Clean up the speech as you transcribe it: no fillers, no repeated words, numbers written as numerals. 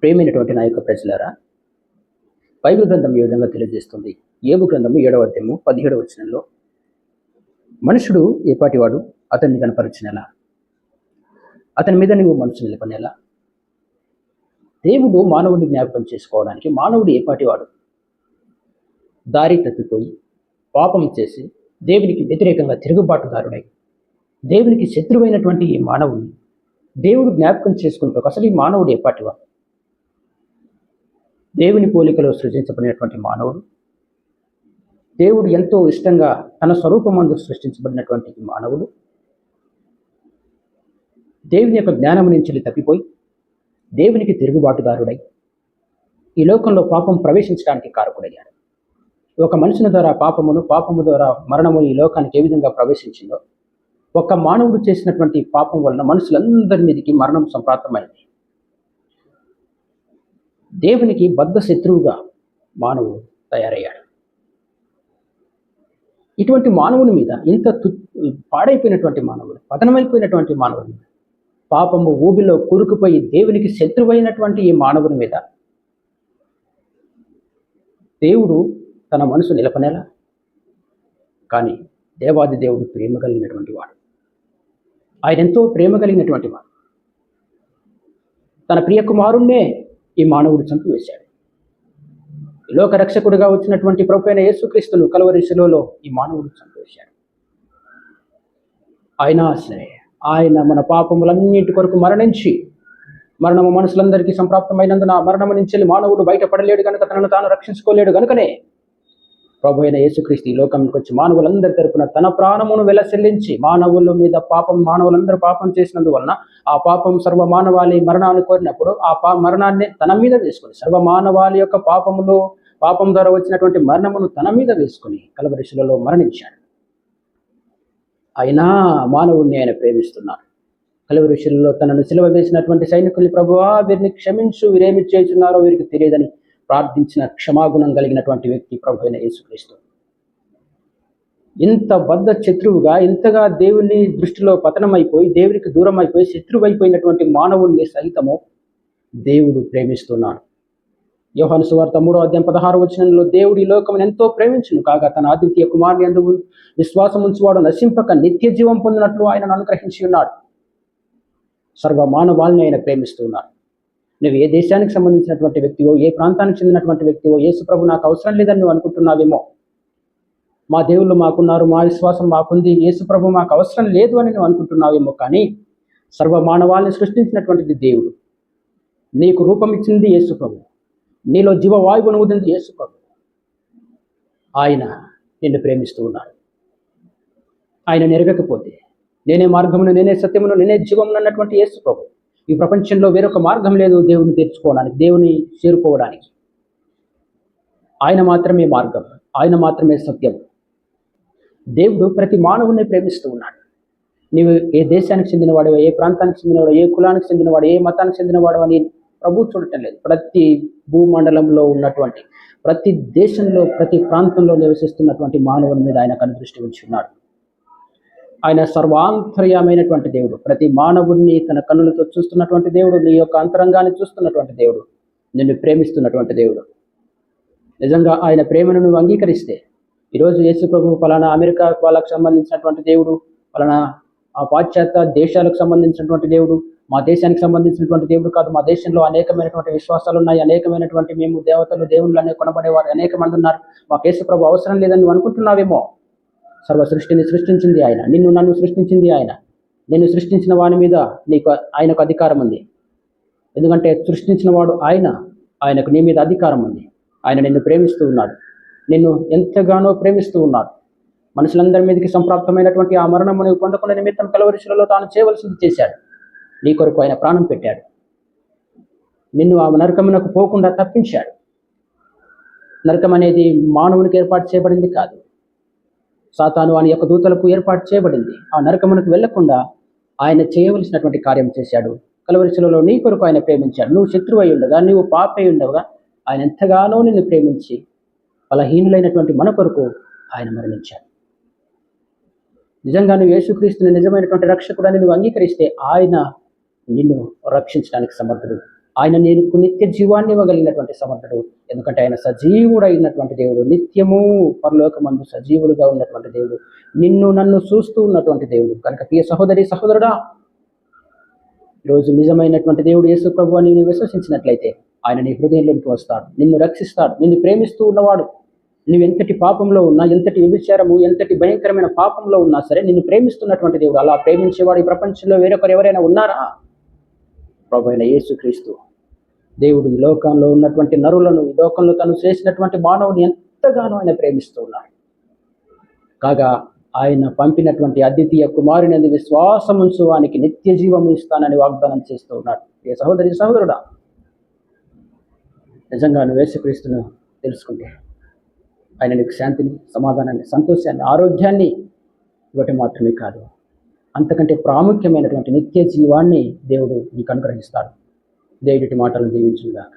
ప్రియమైనటువంటి నా యొక్క ప్రజలారా, బైబిల్ గ్రంథం ఈ విధంగా తెలియజేస్తుంది. యోబు గ్రంథము 7వ అధ్యాయము 17వ వచనంలో, మనుషుడు ఏపాటివాడు, అతన్ని కనపరచినెలా, అతని మీద నువ్వు మనసు నిలపనేలా. దేవుడు మానవుడిని జ్ఞాపకం చేసుకోవడానికి, మానవుడు ఏపాటివాడు, దారి తప్పిపోయి పాపం చేసి దేవునికి వ్యతిరేకంగా తిరుగుబాటుదారుడై దేవునికి శత్రువైనటువంటి ఈ మానవుని దేవుడు జ్ఞాపకం చేసుకుంటూ అసలు ఈ మానవుడు ఏపాటివాడు. దేవుని పోలికలో సృజించబడినటువంటి మానవుడు, దేవుడు ఎంతో ఇష్టంగా తన స్వరూపమందు సృష్టించబడినటువంటి మానవుడు దేవుని యొక్క జ్ఞానం నుంచి తప్పిపోయి దేవునికి తిరుగుబాటుదారుడై ఈ లోకంలో పాపం ప్రవేశించడానికి కారకుడయ్యాడు. ఒక మనుషుని ద్వారా పాపము ద్వారా మరణము ఈ లోకానికి ఏ విధంగా ప్రవేశించిందో, ఒక మానవుడు చేసినటువంటి పాపం వలన మనుషులందరి మీదకి మరణం సంప్రాప్తమైంది. దేవునికి బద్ధ శత్రువుగా మానవుడు తయారయ్యాడు. ఇటువంటి మానవుని మీద, ఇంత పాడైపోయినటువంటి మానవుడు, పతనమైపోయినటువంటి మానవుని మీద, పాపము ఊబిలో కూరుకుపోయి దేవునికి శత్రువైనటువంటి ఈ మానవుని మీద దేవుడు తన మనసు నిలపనేలా. కానీ దేవాది దేవుడు ప్రేమ కలిగినటువంటి వాడు, ఆయన ఎంతో ప్రేమ కలిగినటువంటి వాడు. తన ప్రియ కుమారుణ్ణే ఈ మానవుడు చంపివేశాడు. లోక రక్షకుడిగా వచ్చినటువంటి ప్రభువైన యేసుక్రీస్తును కలువరి శిలువలో ఈ మానవుడు చంపివేశాడు. అయినా సరే ఆయన మన పాపములన్నింటి కొరకు మరణించి, మరణము మనుషులందరికీ సంప్రాప్తమైనందున మరణము నుంచి మానవుడు బయటపడలేడు కనుక, తనను తాను రక్షించుకోలేడు కనుకనే ప్రభు అయిన యేసుక్రీస్తు ఈ లోకానికి వచ్చి మానవులందరి తరపున తన ప్రాణమును వెలసెల్లించి, మానవులందరూ పాపం చేసినందువలన ఆ పాపం సర్వమానవాళి మరణాన్ని కోరినప్పుడు ఆ మరణాన్ని తన మీద వేసుకొని, సర్వమానవాళి యొక్క పాపం ద్వారా వచ్చినటువంటి మరణమును తన మీద వేసుకొని కలువరి శిలువలో మరణించాడు. అయినా మానవుడిని ఆయన ప్రేమిస్తున్నాడు. కలువరి శిలువలో తనను సిలువ వేసినటువంటి సైనికుల్ని, ప్రభువా వీరిని క్షమించు, వీరేమి చేస్తున్నారో వీరికి తెలియదని ప్రార్థించిన క్షమాగుణం కలిగినటువంటి వ్యక్తి ప్రభు అయిన యేసుక్రీస్తు. ఇంత బద్ధ శత్రువుగా, ఇంతగా దేవుని దృష్టిలో పతనమైపోయి, దేవునికి దూరం అయిపోయి శత్రువైపోయినటువంటి మానవుణ్ణి సహితము దేవుడు ప్రేమిస్తున్నాడు. యోహాను సువార్త 3వ అధ్యాయం 16వ వచనంలో, దేవుడు ఈ లోకమును ఎంతో ప్రేమించును కాగా తన అద్వితీయ కుమారుని యందు విశ్వాసం ఉంచువాడు నశింపక నిత్య జీవం పొందినట్లు ఆయనను అనుగ్రహించి ఉన్నాడు. సర్వ మానవాళిని ఆయన ప్రేమిస్తున్నాడు. నువ్వు ఏ దేశానికి సంబంధించినటువంటి వ్యక్తివో, ఏ ప్రాంతానికి చెందినటువంటి వ్యక్తివో, యేసు ప్రభు నాకు అవసరం లేదని నువ్వు అనుకుంటున్నావేమో, మా దేవుళ్ళు మాకున్నారు, మా విశ్వాసం మాకుంది, యేసు ప్రభు మాకు అవసరం లేదు అని నువ్వు అనుకుంటున్నావేమో. కానీ సర్వ మానవాళిని సృష్టించినటువంటిది దేవుడు. నీకు రూపం ఇచ్చింది యేసు ప్రభు, నీలో జీవవాయువును ఊదింది యేసు ప్రభు. ఆయన నిన్ను ప్రేమిస్తూ ఉన్నాడు. ఆయన నెరగకపోతే, నేనే మార్గమును, నేనే సత్యమును, నేనే జీవమును అన్నటువంటి యేసు ప్రభు, ఈ ప్రపంచంలో వేరొక మార్గం లేదు దేవుని తెరుచుకోవడానికి, దేవుని చేరుకోవడానికి. ఆయన మాత్రమే మార్గం, ఆయన మాత్రమే సత్యం. దేవుడు ప్రతి మానవుని ప్రేమిస్తూ ఉన్నాడు. నీవు ఏ దేశానికి చెందినవాడో, ఏ ప్రాంతానికి చెందినవాడో, ఏ కులానికి చెందినవాడు, ఏ మతానికి చెందినవాడు అని ప్రభు చూడటం లేదు. ప్రతి భూమండలంలో ఉన్నటువంటి, ప్రతి దేశంలో, ప్రతి ప్రాంతంలో నివసిస్తున్నటువంటి మానవుని మీద ఆయన కనుదృష్టి ఉంచి ఉన్నాడు. ఆయన సర్వాంతర్యమైనటువంటి దేవుడు, ప్రతి మానవుణ్ణి తన కన్నులతో చూస్తున్నటువంటి దేవుడు, నీ యొక్క అంతరంగాన్ని చూస్తున్నటువంటి దేవుడు, నిన్ను ప్రేమిస్తున్నటువంటి దేవుడు. నిజంగా ఆయన ప్రేమను నువ్వు అంగీకరిస్తే, ఈరోజు యేసు ప్రభు ఫలానా అమెరికా వాళ్ళకు సంబంధించినటువంటి దేవుడు, ఫలానా ఆ పాశ్చాత్య దేశాలకు సంబంధించినటువంటి దేవుడు, మా దేశానికి సంబంధించినటువంటి దేవుడు కాదు. మా దేశంలో అనేకమైనటువంటి విశ్వాసాలు ఉన్నాయి, అనేకమైనటువంటి మేము దేవతలు, దేవుళ్ళు అనే కొనబడేవారు అనేక మంది ఉన్నారు, మాకు యేసు ప్రభు అవసరం లేదని నువ్వు అనుకుంటున్నావేమో. సర్వ సృష్టిని సృష్టించింది ఆయన, నిన్ను నన్ను సృష్టించింది ఆయన. నిన్ను సృష్టించిన వాని మీద ఆయనకు అధికారం ఉంది. ఎందుకంటే సృష్టించిన వాడు ఆయన, ఆయనకు నీ మీద అధికారం ఉంది. ఆయన నిన్ను ప్రేమిస్తూ ఉన్నాడు, నిన్ను ఎంతగానో ప్రేమిస్తూ ఉన్నాడు. మనుషులందరి మీదకి సంప్రాప్తమైనటువంటి ఆ మరణము నీవు పొందకుండా నిమిత్తం కలువరి శిలువలో తాను చేయవలసింది చేశాడు. నీ కొరకు ఆయన ప్రాణం పెట్టాడు. నిన్ను ఆ నరకమునకు పోకుండా తప్పించాడు. నరకం అనేది మానవునికి ఏర్పాటు చేయబడింది కాదు, సాతాను అని యొక్క దూతలకు ఏర్పాటు చేయబడింది. ఆ నరకమునకు వెళ్లకుండా ఆయన చేయవలసినటువంటి కార్యం చేశాడు. కలువరి శిలువలో నీ కొరకు ఆయన ప్రేమించాడు. నువ్వు శత్రువై ఉండగా, నువ్వు పాపై ఉండగా ఆయన ఎంతగానో నిన్ను ప్రేమించి బలహీనులైనటువంటి మన కొరకు ఆయన మరణించాడు. నిజంగా నువ్వు యేసుక్రీస్తుని నిజమైనటువంటి రక్షకుడని నువ్వు అంగీకరిస్తే ఆయన నిన్ను రక్షించడానికి సమర్థుడు. ఆయన నీకు నిత్య జీవాన్ని ఇవ్వగలిగినటువంటి సమర్థుడు. ఎందుకంటే ఆయన సజీవుడైనటువంటి దేవుడు, నిత్యము పరలోకమందు సజీవుడుగా ఉన్నటువంటి దేవుడు, నిన్ను నన్ను చూస్తూ ఉన్నటువంటి దేవుడు. కనుక ప్రియ సహోదరి సహోదరుడా, ఈరోజు నిజమైనటువంటి దేవుడు యేసు ప్రభువు అని నీవు విశ్వసించినట్లయితే ఆయన నీ హృదయంలోనికి వస్తాడు, నిన్ను రక్షిస్తాడు, నిన్ను ప్రేమిస్తూ ఉన్నవాడు. నువ్వు ఎంతటి పాపంలో ఉన్నా, ఎంతటి వ్యభిచారము, ఎంతటి భయంకరమైన పాపంలో ఉన్నా సరే నిన్ను ప్రేమిస్తున్నటువంటి దేవుడు. అలా ప్రేమించేవాడు ఈ ప్రపంచంలో వేరొకరు ఎవరైనా ఉన్నారా? ప్రభువైన యేసుక్రీస్తు దేవుడు ఈ లోకంలో ఉన్నటువంటి నరులను, ఈ లోకంలో తను చేసినటువంటి మానవుని ఎంతగానో ఆయన ప్రేమిస్తూ ఉన్నాడు. కాగా ఆయన పంపినటువంటి అద్వితీయ కుమారుని విశ్వాసం ఉంచు వానికి నిత్య జీవము ఇస్తానని వాగ్దానం చేస్తూ ఉన్నాడు. ఏ సహోదరి సహోదరుడా, నిజంగా నువ్వు యేసుక్రీస్తును తెలుసుకుంటే ఆయన నీకు శాంతిని, సమాధానాన్ని, సంతోషాన్ని, ఆరోగ్యాన్ని ఇవ్వటం మాత్రమే కాదు, అంతకంటే ప్రాముఖ్యమైనటువంటి నిత్య జీవాన్ని దేవుడు నీకు అనుగ్రహిస్తాడు. దేవుడి మాటలను దీవించుగాక.